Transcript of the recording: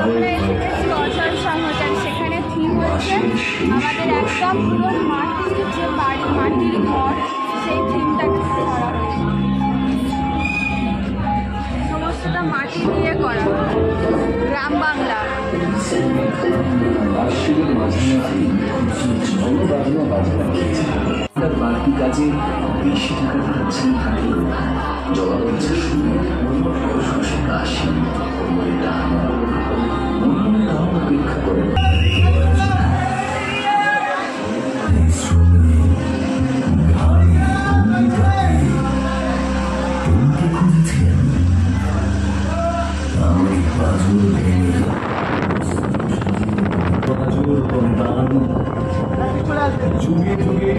আমরা এসে গেছি অচল সংহচার। সেখানে থিম হচ্ছে আমাদের একদম পুরো মাটির যে বাড়ি, মাটির ঘর, সেই থিমটাকে করা হয়েছে। সমস্তটা মাটি দিয়ে করা, গ্রাম বাংলা। বাড়তি কাজে বেশি টাকা খাচ্ছেন হাতে, জবাব হচ্ছে আসি অপেক্ষা করে। যুগে যুগে